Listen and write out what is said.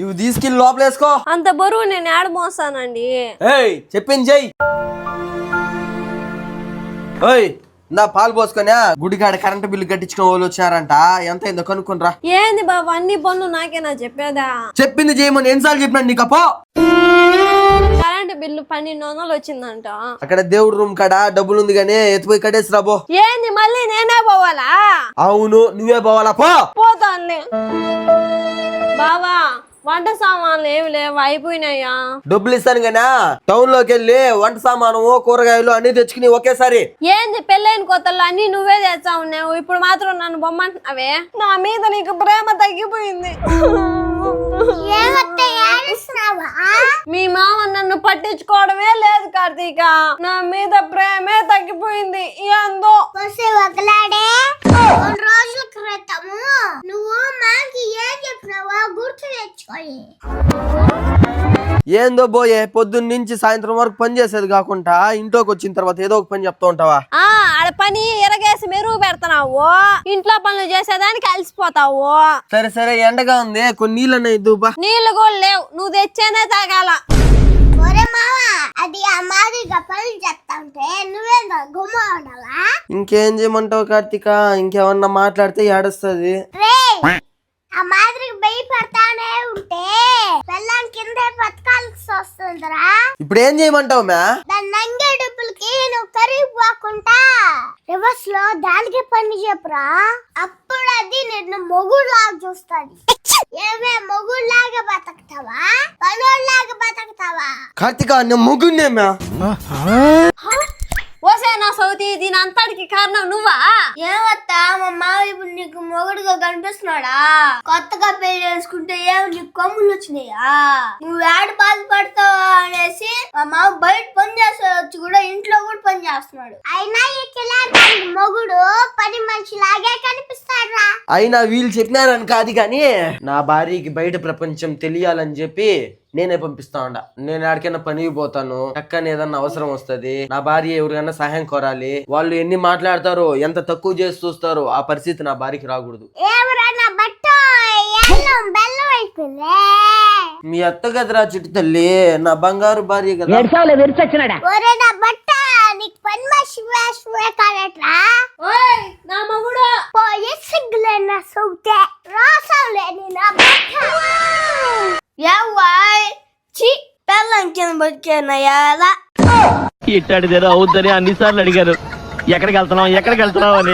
ఇవి తీసుకెళ్ళి లోపలేసుకో. అంత బరువు నేను ఏడ మోస్తానండి. చెప్పింది చెయ్యి. నా పాలు పోసుకొని గుడికాడ కరెంటు బిల్లు కట్టించుకునే వాళ్ళు వచ్చారంట. ఎంత అయిందో కనుక్కొనిరా. ఏంది బాబు అన్ని పనులు నాకేనా చెప్పేదా? చెప్పింది చేయమని ఎన్నిసార్లు చెప్పినాను నీకు? అప్పో కరెంటు బిల్లు 1200 వచ్చిందంట. అక్కడ దేవుడు రూమ్ కాడ డబ్బులు ఉంది గానీ ఎత్తిపోయి కట్టేసి రాబో. ఏంది మళ్ళీ నేనే పోవాలా? అవును నువ్వే పోవాలా. పోతాను బావా. వంట సామాన్లు ఏమి లేవు, అయిపోయినాయా? డబ్బులు ఇస్తాను గానా టౌన్ లోకి వెళ్ళి వంట సామాను కూరగాయలు అన్ని తెచ్చుకుని ఒకేసారి. ఏంది పెళ్ళైన కొత్తలో అన్ని నువ్వే తెచ్చా ఉన్నావు, ఇప్పుడు మాత్రం నన్ను బొమ్మంటున్నావే? నా మీద నీకు ప్రేమ తగ్గిపోయింది. మీ మామ నన్ను పట్టించుకోవడమే లేదు కార్తీక. నా మీద ప్రేమే తగ్గిపోయింది. ఏందో ఒకలాడే 2 రోజుల క్రితము నువ్వు మాకి ఏం చెప్పినావా గుర్తు తెచ్చుకోయి. ఏందో బోయే పొద్దున్న నుంచి సాయంత్రం వరకు పని చేసేది కాకుండా ఇంట్లోకి వచ్చిన తర్వాత ఏదో ఒక పని చెప్తా ఉంటావా? ఆడ పని ఎరగేసి మెరుగు పెడతావు, ఇంట్లో పనులు చేసేదానికి అలసిపోతావు. సరే సరే ఎండగా ఉంది, కొన్ని నీళ్ళు అన్నాయి దుబ్బా. నీళ్లు కూడా లేవు, నువ్వు తెచ్చేనే తాగాల. ఒరే మావా, అది ఆ మాదిరిగా పనులు చెప్తా ఉంటే నువ్వేందో గుమ్మ ఉండాలా? ఇంకేం చేయమంటావు కార్తీక? ఇంకేమన్నా మాట్లాడితే ఏడుస్తుంది. ఆ మాదిరికి భయపడతానే ఉంటే పెళ్ళాం కింద బతకాల్సి వస్తుందిరా. ఇప్పుడు ఏం చేయమంటావు మ్యా? దాని నంగే డబ్బులకి నువ్వు కరిగిపోకుండా రివర్స్ లో దానికి పని చెప్పురా. అప్పుడు అది నిన్ను మొగుడులాగా చూస్తాది. ఏమే మొగుడులాగా బతకతావా పనోళ్ళలాగా బతకతావా? కార్తీక నేను మొగుడినే మ్యా. ఓసే నా సౌతి, దీని అంతటికి కారణం నువ్వా? ఏమత్తా మా మావ ఇప్పుడు నీకు మొగుడుగా కనిపిస్తున్నాడా? కొత్తగా పెళ్లి చేసుకుంటే ఏమి నీకు కొమ్ములు వచ్చినాయా? నువ్వు ఏడ బాధపడతావా అనేసి మా మావ బయట పని చేసేవచ్చు కూడా ఇంట్లో కూడా పని చేస్తున్నాడు. అయినా ఈ మొగుడు పని మనిషి లాగే కనిపిస్తాడా? అయినా వీళ్ళు చెప్పినారని కాదు కానీ నా భార్యకి బయట ప్రపంచం తెలియాలని చెప్పి నేనే పంపిస్తా ఉండ. నేను ఎక్కడికైనా పనికి పోతాను, చక్కని ఏదన్నా అవసరం వస్తుంది, నా భార్య ఎవరికైనా సహాయం కోరాలి, వాళ్ళు ఎన్ని మాట్లాడతారో ఎంత తక్కువ చేసి చూస్తారో ఆ పరిస్థితి నా భార్యకి రాకూడదు. మీ అత్త కదరా చిట్టు తల్లి, నా బంగారు భార్య కదా. నా మగుడు ఇట్టాడిదేదో అవుద్దని అన్నిసార్లు అడిగారు. ఎక్కడికి వెళ్తున్నావు అని.